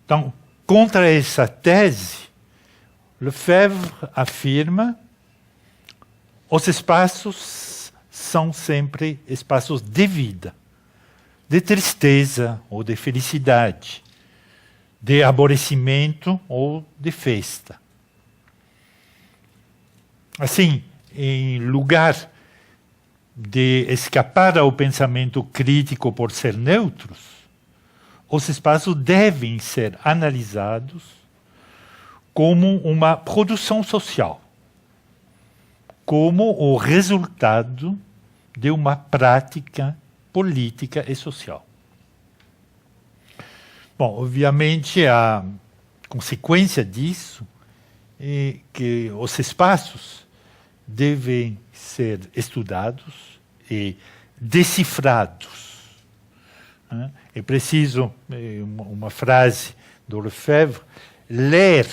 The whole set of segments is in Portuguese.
Então, contra essa tese, Lefebvre afirma os espaços são sempre espaços de vida, de tristeza ou de felicidade, de aborrecimento ou de festa. Assim, em lugar de escapar ao pensamento crítico por ser neutros, os espaços devem ser analisados como uma produção social, como o resultado de uma prática política e social. Bom, obviamente, a consequência disso é que os espaços devem ser estudados e decifrados. É preciso, uma frase do Lefebvre, ler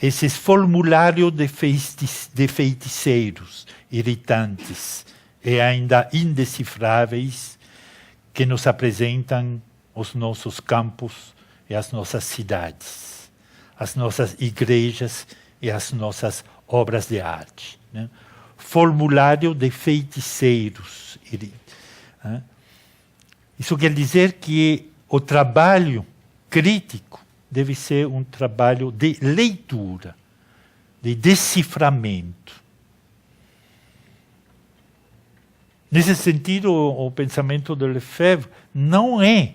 esses formulários de feiticeiros irritantes e ainda indecifráveis que nos apresentam os nossos campos e as nossas cidades, as nossas igrejas e as nossas obras de arte. Né? Formulário de feiticeiros. Isso quer dizer que o trabalho crítico deve ser um trabalho de leitura, de deciframento. Nesse sentido, o pensamento de Lefebvre não é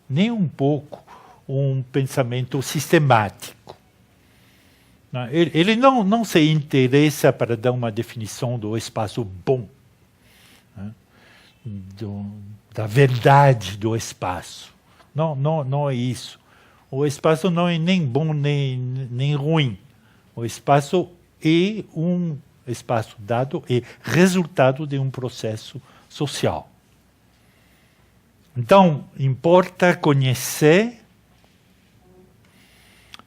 nem um pouco um pensamento sistemático. Ele não se interessa para dar uma definição do espaço bom, né? Da verdade do espaço. Não é isso. O espaço não é nem bom nem ruim. O espaço é um espaço dado, é resultado de um processo social. Então, importa conhecer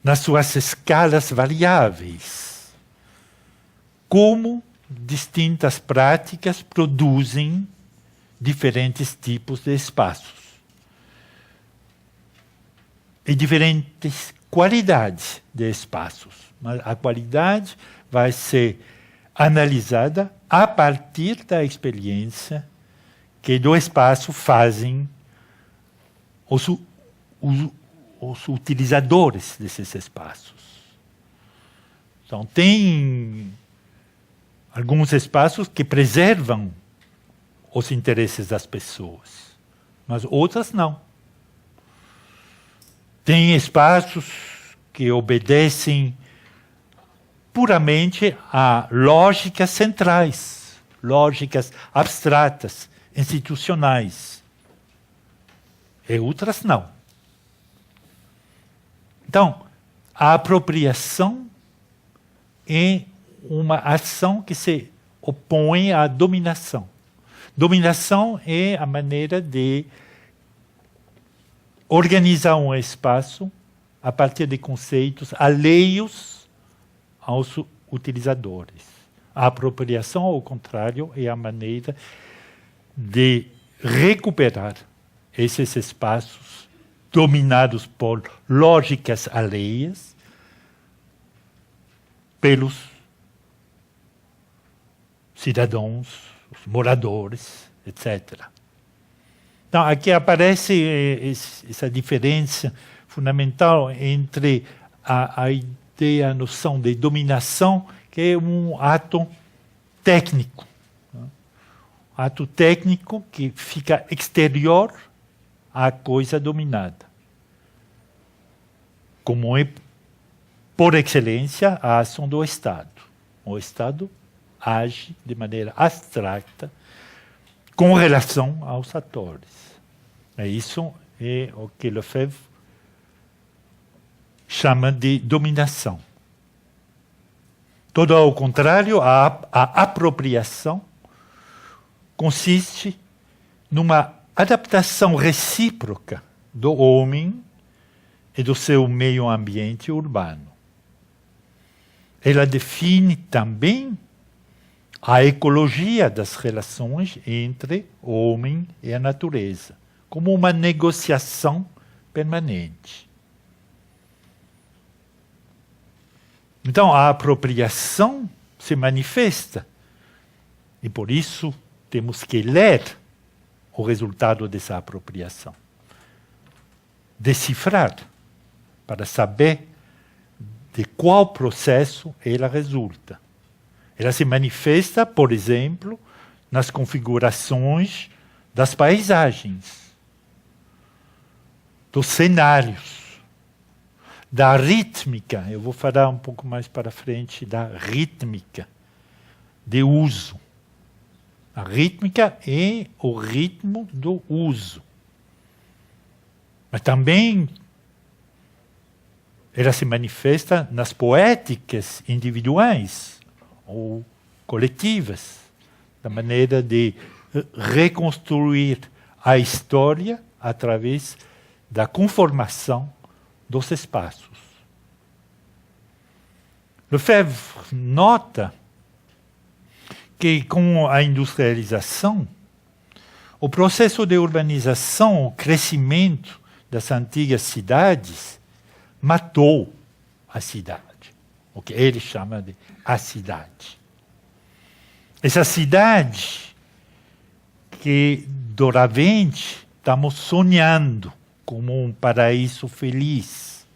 nas suas escalas variáveis como distintas práticas produzem diferentes tipos de espaços e diferentes qualidades de espaços. Mas a qualidade vai ser analisada a partir da experiência que do espaço fazem os utilizadores desses espaços. Então, tem alguns espaços que preservam os interesses das pessoas, mas outras não. Tem espaços que obedecem puramente a lógicas centrais, lógicas abstratas, institucionais. E outras não. Então, a apropriação é uma ação que se opõe à dominação. Dominação é a maneira de organizar um espaço a partir de conceitos alheios aos utilizadores. A apropriação, ao contrário, é a maneira de recuperar esses espaços dominados por lógicas alheias pelos cidadãos, os moradores, etc. Então, aqui aparece essa diferença fundamental entre a ideia, a noção de dominação, que é um ato técnico. Ato técnico que fica exterior à coisa dominada. Como é, por excelência, a ação do Estado. O Estado age de maneira abstrata com relação aos atores. Isso é o que Lefebvre chama de dominação. Todo ao contrário, a apropriação consiste numa adaptação recíproca do homem e do seu meio ambiente urbano. Ela define também a ecologia das relações entre o homem e a natureza, como uma negociação permanente. Então, a apropriação se manifesta. E por isso temos que ler o resultado dessa apropriação. Decifrar, para saber de qual processo ela resulta. Ela se manifesta, por exemplo, nas configurações das paisagens, dos cenários, da rítmica. Eu vou falar um pouco mais para frente da rítmica de uso. A rítmica é o ritmo do uso. Mas também ela se manifesta nas poéticas individuais ou coletivas, da maneira de reconstruir a história através da conformação dos espaços. Lefebvre nota que, com a industrialização, o processo de urbanização, o crescimento das antigas cidades, matou a cidade, o que ele chama de a cidade. Essa cidade que, doravante, estamos sonhando como um paraíso feliz,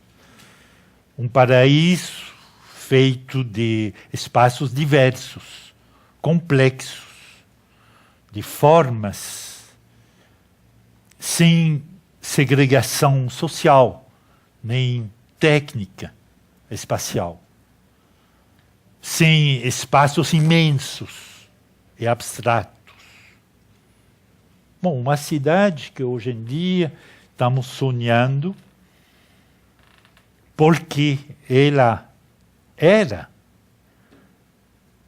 um paraíso feito de espaços diversos, complexos, de formas, sem segregação social, nem técnica espacial, sem espaços imensos e abstratos. Bom, uma cidade que hoje em dia estamos sonhando porque ela era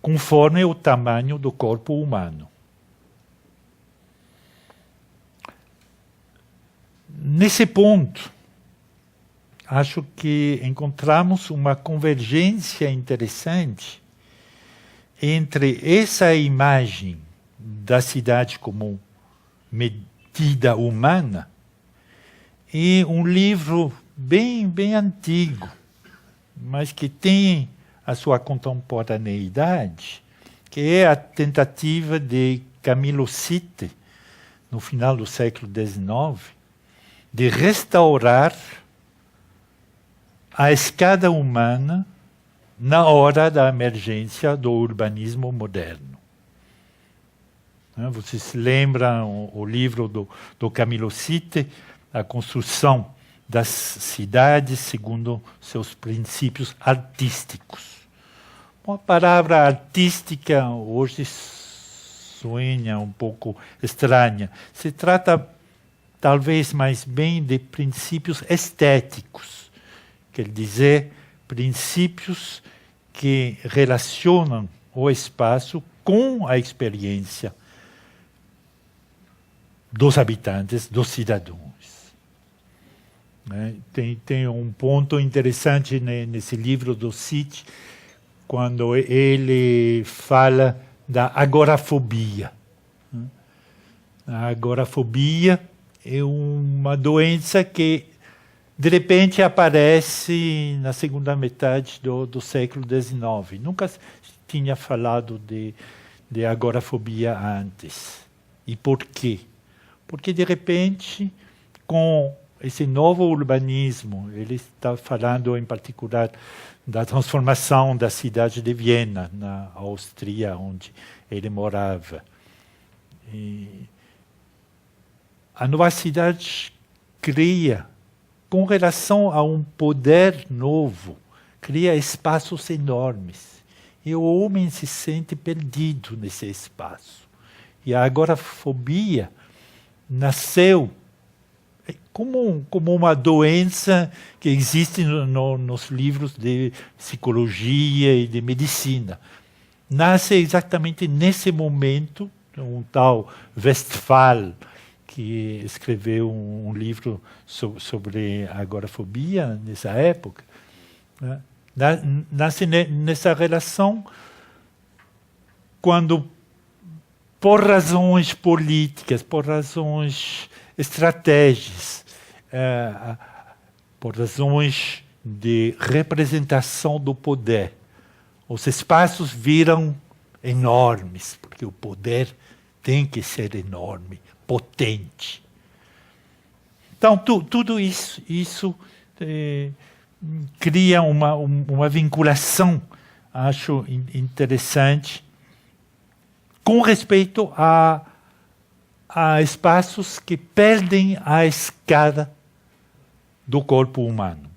conforme o tamanho do corpo humano. Nesse ponto, acho que encontramos uma convergência interessante entre essa imagem da cidade como medida humana e um livro bem antigo, mas que tem a sua contemporaneidade, que é a tentativa de Camillo Sitte, no final do século XIX, de restaurar a escada humana na hora da emergência do urbanismo moderno. Vocês se lembram o livro do Camillo Sitte, a construção das cidades segundo seus princípios artísticos. A palavra artística hoje sonha um pouco estranha. Se trata talvez mais bem de princípios estéticos, quer dizer, princípios que relacionam o espaço com a experiência dos habitantes, dos cidadãos. Tem um ponto interessante nesse livro do Sitte, quando ele fala da agorafobia. A agorafobia é uma doença que, de repente, aparece na segunda metade do século XIX. Nunca tinha falado de agorafobia antes. E por quê? Porque, de repente, com esse novo urbanismo, ele está falando, em particular, da transformação da cidade de Viena, na Áustria, onde ele morava. E a nova cidade cria, com relação a um poder novo, cria espaços enormes. E o homem se sente perdido nesse espaço. E a agorafobia nasceu como uma doença que existe nos livros de psicologia e de medicina. Nasce exatamente nesse momento, um tal Westphal, que escreveu um livro sobre a agorafobia nessa época, nasce nessa relação quando, por razões políticas, por razões estratégicas, por razões de representação do poder. Os espaços viram enormes, porque o poder tem que ser enorme, potente. Então, tudo isso cria uma vinculação, acho interessante, com respeito a espaços que perdem a escala do corpo humano.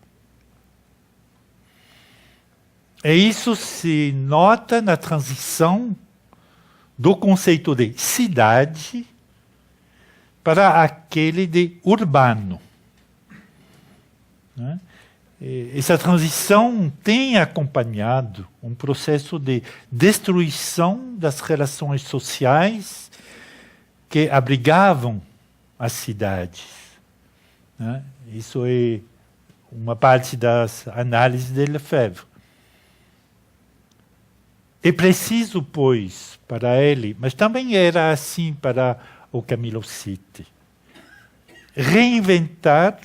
E isso se nota na transição do conceito de cidade para aquele de urbano. Né? Essa transição tem acompanhado um processo de destruição das relações sociais que abrigavam as cidades. Né? Isso é uma parte das análises de Lefebvre. É preciso, pois, para ele, mas também era assim para o Camilo Sitte, reinventar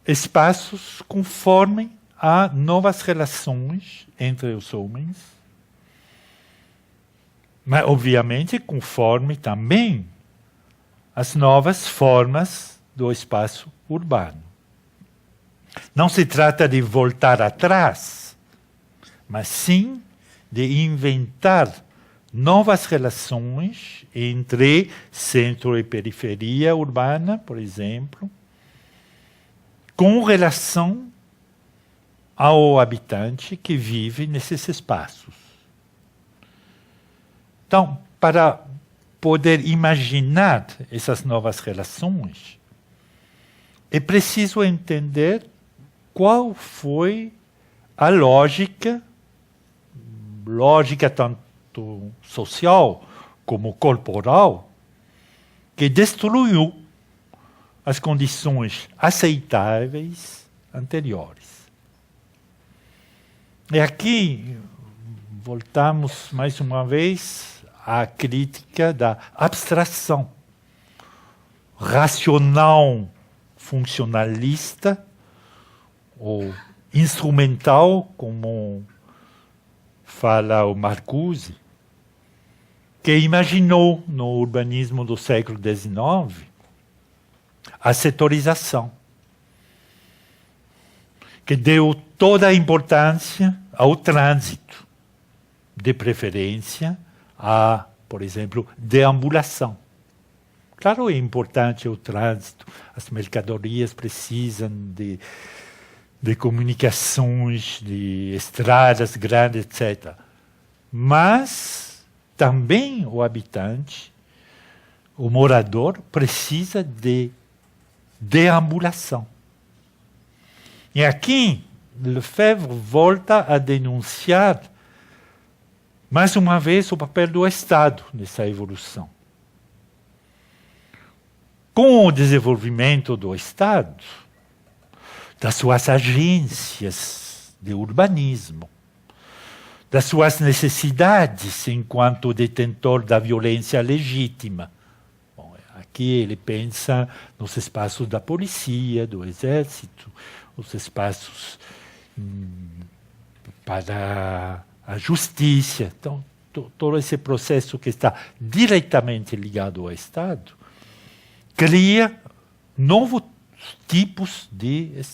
espaços conforme a novas relações entre os homens, mas, obviamente, conforme também as novas formas do espaço urbano. Não se trata de voltar atrás, mas sim de inventar novas relações entre centro e periferia urbana, por exemplo, com relação ao habitante que vive nesses espaços. Então, para poder imaginar essas novas relações, é preciso entender qual foi a lógica tanto social como corporal, que destruiu as condições aceitáveis anteriores. E aqui voltamos mais uma vez à crítica da abstração racional funcionalista ou instrumental, como fala o Marcuse, que imaginou no urbanismo do século XIX a setorização, que deu toda a importância ao trânsito, de preferência a, por exemplo, deambulação. Claro, é importante o trânsito, as mercadorias precisam de comunicações, de estradas grandes, etc. Mas também o habitante, o morador, precisa de deambulação. E aqui, Lefebvre volta a denunciar, mais uma vez, o papel do Estado nessa evolução. Com o desenvolvimento do Estado, das suas agências de urbanismo, das suas necessidades enquanto detentor da violência legítima. Bom, aqui ele pensa nos espaços da polícia, do exército, os espaços para a justiça. Então, todo esse processo que está diretamente ligado ao Estado cria novos tipos de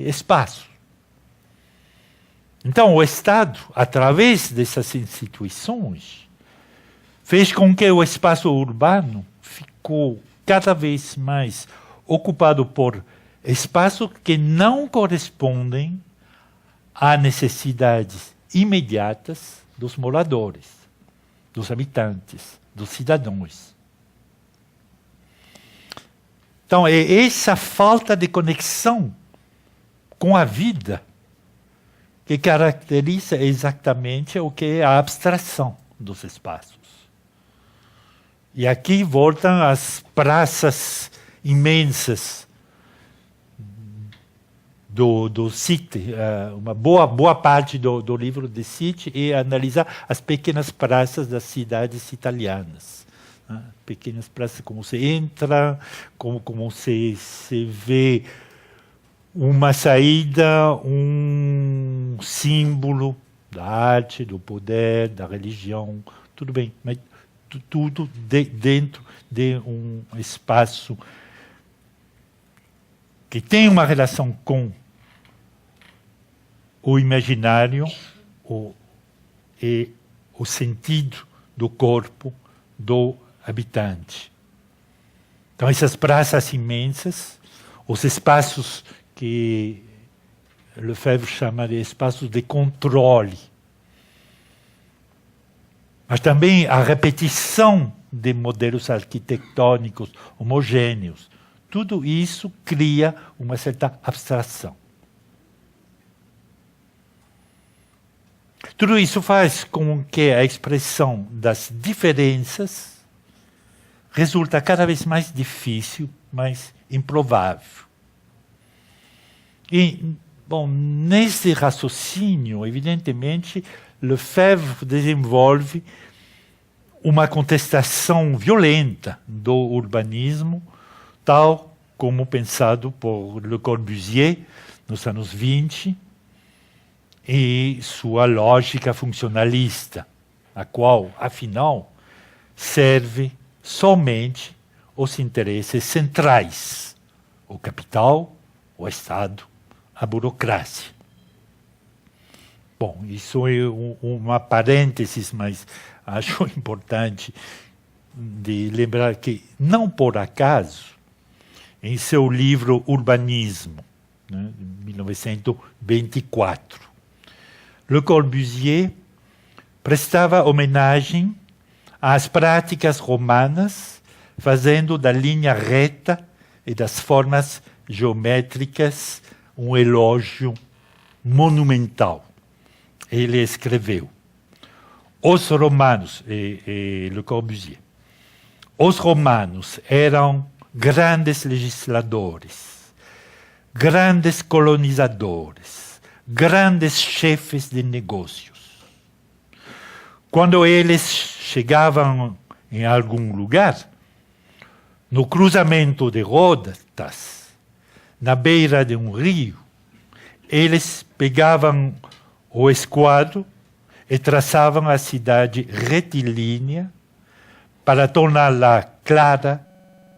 espaço. Então, o Estado, através dessas instituições, fez com que o espaço urbano ficou cada vez mais ocupado por espaços que não correspondem a necessidades imediatas dos moradores, dos habitantes, dos cidadãos. Então, é essa falta de conexão com a vida que caracteriza exatamente o que é a abstração dos espaços. E aqui voltam as praças imensas do Sitte. Uma boa parte do livro de Sitte é analisar as pequenas praças das cidades italianas. Pequenas praças, como se entra, como se vê uma saída, um símbolo da arte, do poder, da religião, tudo bem, mas tudo dentro de um espaço que tem uma relação com o imaginário e o sentido do corpo do habitante. Então, essas praças imensas, os espaços que Lefebvre chama de espaços de controle, mas também a repetição de modelos arquitetônicos homogêneos, tudo isso cria uma certa abstração. Tudo isso faz com que a expressão das diferenças resulta cada vez mais difícil, mais improvável. E, bom, nesse raciocínio, evidentemente, Lefebvre desenvolve uma contestação violenta do urbanismo, tal como pensado por Le Corbusier nos anos 20, e sua lógica funcionalista, a qual, afinal, serve somente os interesses centrais, o capital, o Estado, a burocracia. Bom, isso é uma parênteses, mas acho importante de lembrar que, não por acaso, em seu livro Urbanismo, né, de 1924, Le Corbusier prestava homenagem às práticas romanas, fazendo da linha reta e das formas geométricas um elogio monumental. Ele escreveu: os romanos, Le Corbusier, os romanos eram grandes legisladores, grandes colonizadores, grandes chefes de negócios. Quando eles chegavam em algum lugar, no cruzamento de rotas, na beira de um rio, eles pegavam o esquadro e traçavam a cidade retilínea para torná-la clara